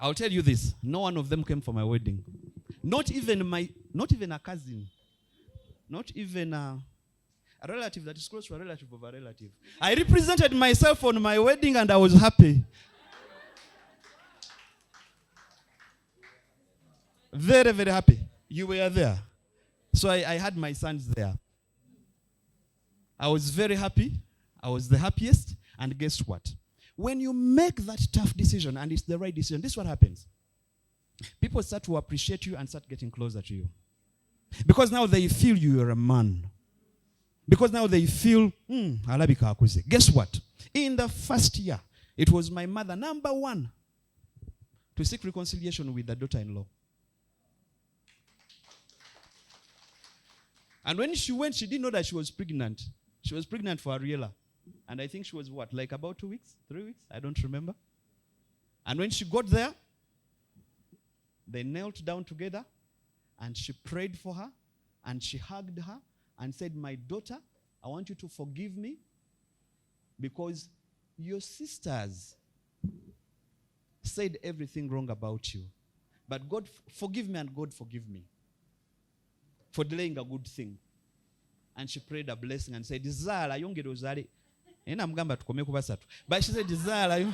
I'll tell you this. No one of them came for my wedding. Not even a cousin. Not even a relative that is close to a relative of a relative. I represented myself on my wedding and I was happy. Very, very happy. You were there. So I had my sons there. I was very happy. I was the happiest. And guess what? When you make that tough decision and it's the right decision, this is what happens. People start to appreciate you and start getting closer to you. Because now they feel you are a man. Because now they feel, alabika akuze. Guess what? In the first year, it was my mother, number one, to seek reconciliation with the daughter-in-law. And when she went, she didn't know that she was pregnant. She was pregnant for Ariella. And I think she was what, like about 2 weeks? 3 weeks? I don't remember. And when she got there, they knelt down together and she prayed for her and she hugged her and said, my daughter, I want you to forgive me because your sisters said everything wrong about you. But God forgive me and God forgive me for delaying a good thing. And she prayed a blessing and said, Zala, yongere ozale. Ena mugamba tukome ku basatu. But she said, Zala.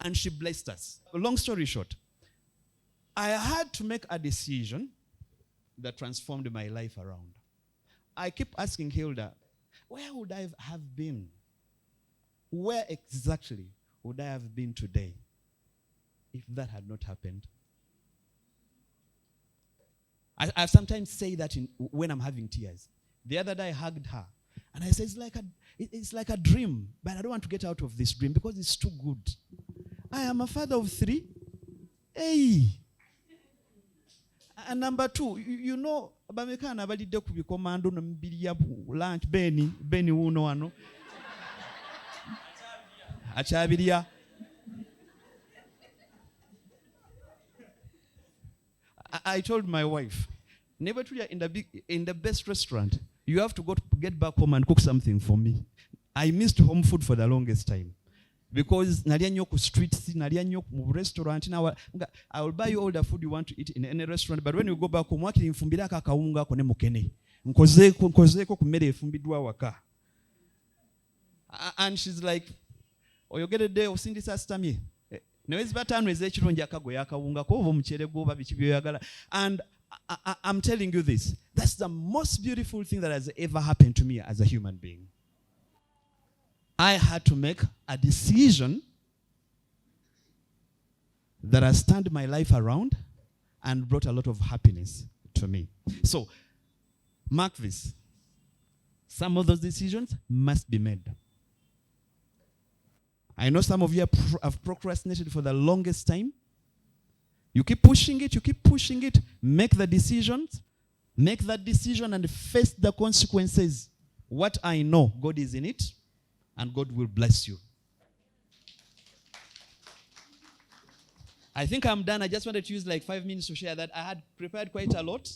And she blessed us. Long story short, I had to make a decision that transformed my life around. I keep asking Hilda, where would I have been? Where exactly would I have been today if that had not happened? I sometimes say that when I'm having tears. The other day I hugged her. And I said, it's like a dream. But I don't want to get out of this dream because it's too good. I am a father of 3. Hey. And number 2, you know, bamekana balidde ku bikomando no mbiri ya lunch Beni uno wano. Achabiria. I told my wife, never to in the best restaurant, you have to get back home and cook something for me. I missed home food for the longest time. Because nalia nyo ku street, nalia nyo ku restaurant. Now I will buy you all the food you want to eat in any restaurant. But when you go back home, wakili mfumbira kakaunga kone mukene. Nkozeko kumere fumbidwa waka. And she's like, oyogere de osindi sastamye. And I'm telling you this, that's the most beautiful thing that has ever happened to me as a human being. I had to make a decision that has turned my life around and brought a lot of happiness to me. So, mark this. Some of those decisions must be made. I know some of you have procrastinated for the longest time. You keep pushing it, make the decisions, make that decision and face the consequences. What I know, God is in it, and God will bless you. I think I'm done. I just wanted to use like 5 minutes to share that. I had prepared quite a lot.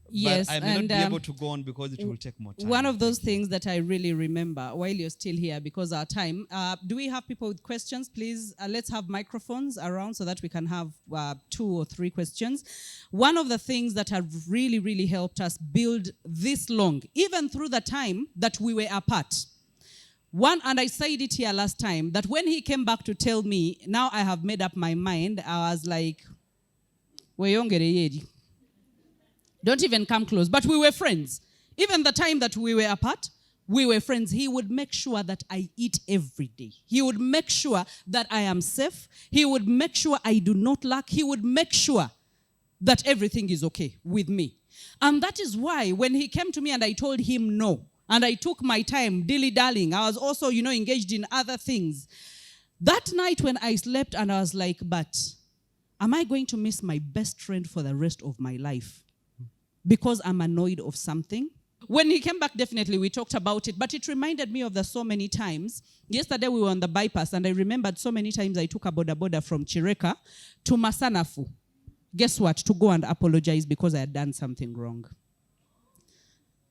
Yes, but I may not be able to go on because it will take more time. One of those things that I really remember while you're still here, because our time, do we have people with questions? Please, let's have microphones around so that we can have 2 or 3 questions. One of the things that have really, really helped us build this long, even through the time that we were apart. One, and I said it here last time, that when he came back to tell me, now I have made up my mind, I was like, don't even come close. But we were friends. Even the time that we were apart, we were friends. He would make sure that I eat every day. He would make sure that I am safe. He would make sure I do not lack. He would make sure that everything is okay with me. And that is why when he came to me and I told him no, and I took my time, dilly-dallying, I was also, engaged in other things. That night when I slept and I was like, but am I going to miss my best friend for the rest of my life? Because I'm annoyed of something. When he came back, definitely we talked about it, but it reminded me of the so many times. Yesterday we were on the bypass and I remembered so many times I took a boda from Chireka to Masanafu. Guess what? To go and apologize because I had done something wrong.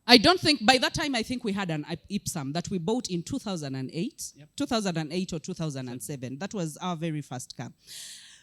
I don't think, by that time, I think we had an Ipsum that we bought in 2008, 2008 or 2007. That was our very first car.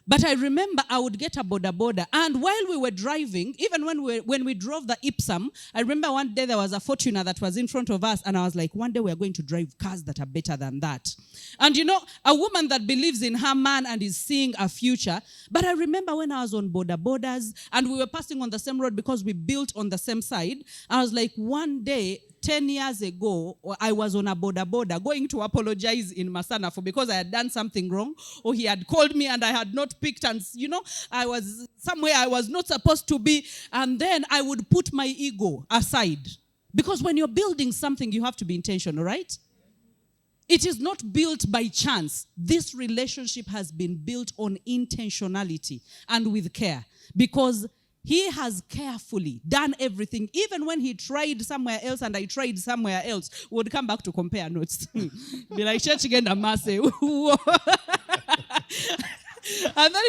But I remember I would get a boda, and while we were driving, even when we drove the Ipsum, I remember one day there was a Fortuner that was in front of us, and I was like, one day we are going to drive cars that are better than that. And you know, a woman that believes in her man and is seeing a future. But I remember when I was on bodas, and we were passing on the same road because we built on the same side, I was like, one day, 10 years ago, I was on a boda going to apologize in Masana for because I had done something wrong, or he had called me and I had not picked, and you know, I was somewhere I was not supposed to be, and then I would put my ego aside. Because when you're building something, you have to be intentional, right? It is not built by chance. This relationship has been built on intentionality and with care, because he has carefully done everything. Even when he tried somewhere else and I tried somewhere else, we would come back to compare notes. Be like, church again, and say, and then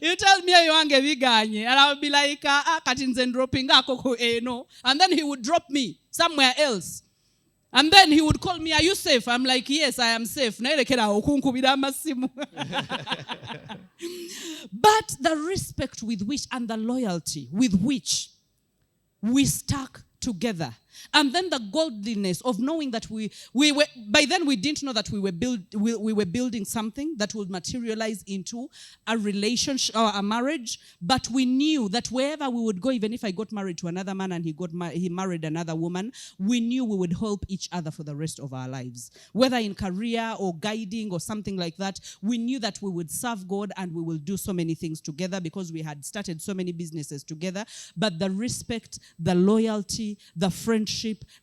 he'll tell me you want and I'll be like, dropping, and then he would drop me somewhere else. And then he would call me, are you safe? I'm like, yes, I am safe. But the respect with which and the loyalty with which we stuck together. And then the godliness of knowing that we were, by then we didn't know that we were building something that would materialize into a relationship or a marriage, but we knew that wherever we would go, even if I got married to another man and he married another woman, we knew we would help each other for the rest of our lives. Whether in career or guiding or something like that, we knew that we would serve God and we will do so many things together because we had started so many businesses together. But the respect, the loyalty, the friendship,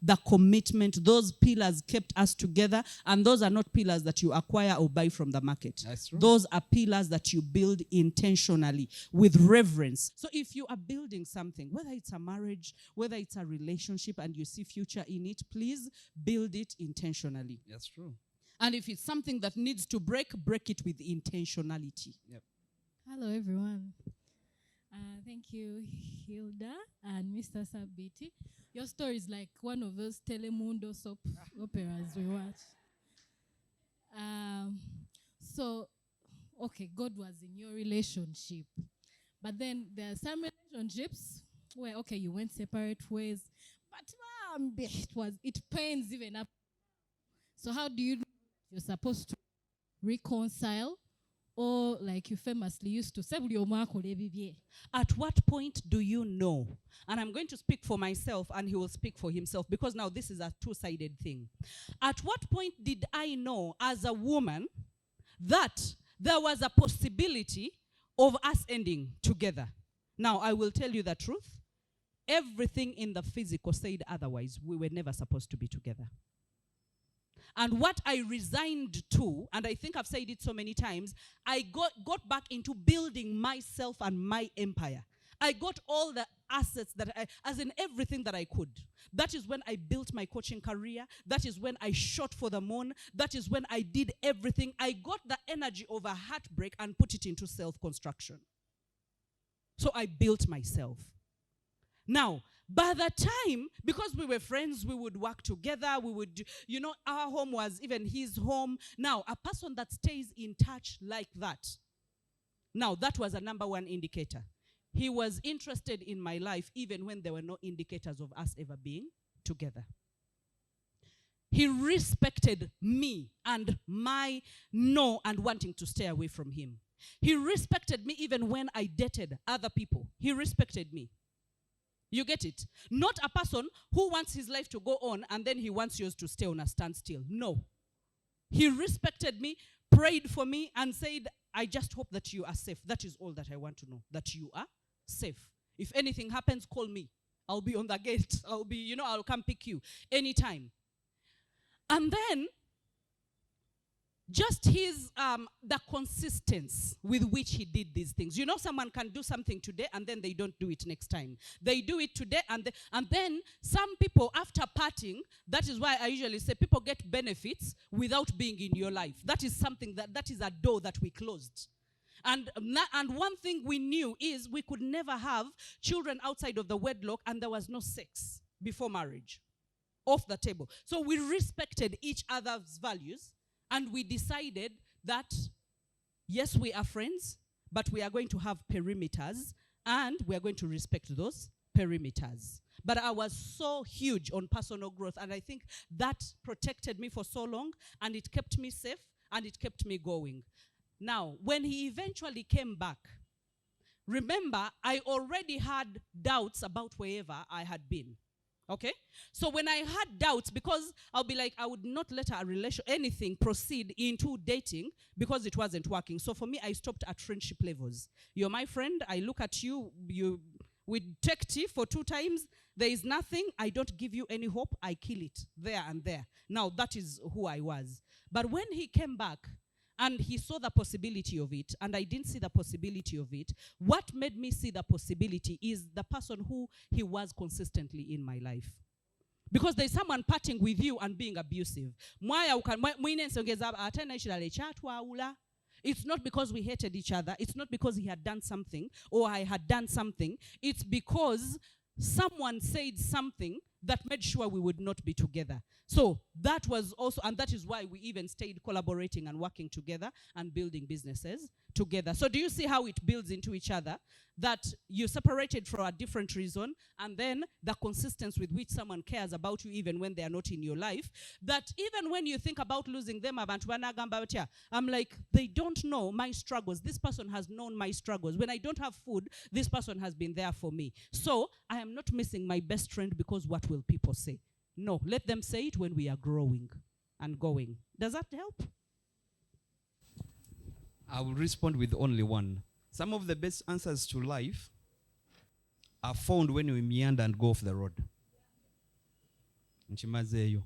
the commitment, those pillars kept us together, and those are not pillars that you acquire or buy from the market. That's true. Those are pillars that you build intentionally with reverence. So if you are building something, whether it's a marriage, whether it's a relationship, and you see future in it, please build it intentionally. That's true. And if it's something that needs to break it with intentionality. Yep. Hello, everyone. Thank you, Hilda and Mr. Sabiti. Your story is like one of those Telemundo soap operas we watch. Okay, God was in your relationship. But then there are some relationships where, okay, you went separate ways. But it pains even up. So how do you know you're supposed to reconcile? Or like you famously used to say, at what point do you know? And I'm going to speak for myself and he will speak for himself, because now this is a two-sided thing. At what point did I know as a woman that there was a possibility of us ending together? Now, I will tell you the truth. Everything in the physical said otherwise. We were never supposed to be together. And what I resigned to, and I think I've said it so many times, I got back into building myself and my empire. I got all the assets as in everything that I could. That is when I built my coaching career. That is when I shot for the moon. That is when I did everything. I got the energy of a heartbreak and put it into self-construction. So I built myself. Now, by the time, because we were friends, we would work together, we would, our home was even his home. Now, a person that stays in touch like that, now that was a number one indicator. He was interested in my life even when there were no indicators of us ever being together. He respected me and my no and wanting to stay away from him. He respected me even when I dated other people. He respected me. You get it? Not a person who wants his life to go on and then he wants yours to stay on a standstill. No. He respected me, prayed for me, and said, I just hope that you are safe. That is all that I want to know, that you are safe. If anything happens, call me. I'll be on the gate. I'll come pick you anytime. And then, just the consistency with which he did these things. Someone can do something today and then they don't do it next time. They do it today and then some people, after parting, that is why I usually say people get benefits without being in your life. That is something that is a door that we closed. And one thing we knew is we could never have children outside of the wedlock, and there was no sex before marriage. Off the table. So we respected each other's values, and we decided that, yes, we are friends, but we are going to have perimeters, and we are going to respect those perimeters. But I was so huge on personal growth, and I think that protected me for so long, and it kept me safe, and it kept me going. Now, when he eventually came back, remember, I already had doubts about wherever I had been. Okay? So when I had doubts, because I'll be like, I would not let anything proceed into dating because it wasn't working. So for me, I stopped at friendship levels. You're my friend. I look at you. We take tea for 2 times. There is nothing. I don't give you any hope. I kill it there and there. Now, that is who I was. But when he came back, and he saw the possibility of it, and I didn't see the possibility of it. What made me see the possibility is the person who he was consistently in my life. Because there's someone parting with you and being abusive. It's not because we hated each other. It's not because he had done something or I had done something. It's because someone said something that made sure we would not be together. So that was also, and that is why we even stayed collaborating and working together and building businesses together. So do you see how it builds into each other? That you separated for a different reason, and then the consistency with which someone cares about you even when they are not in your life, that even when you think about losing them, I'm like, they don't know my struggles. This person has known my struggles. When I don't have food, this person has been there for me. So I am not missing my best friend because what will people say? No, let them say it when we are growing and going. Does that help? I will respond with only one. Some of the best answers to life are found when we meander and go off the road. Nchimazeyo.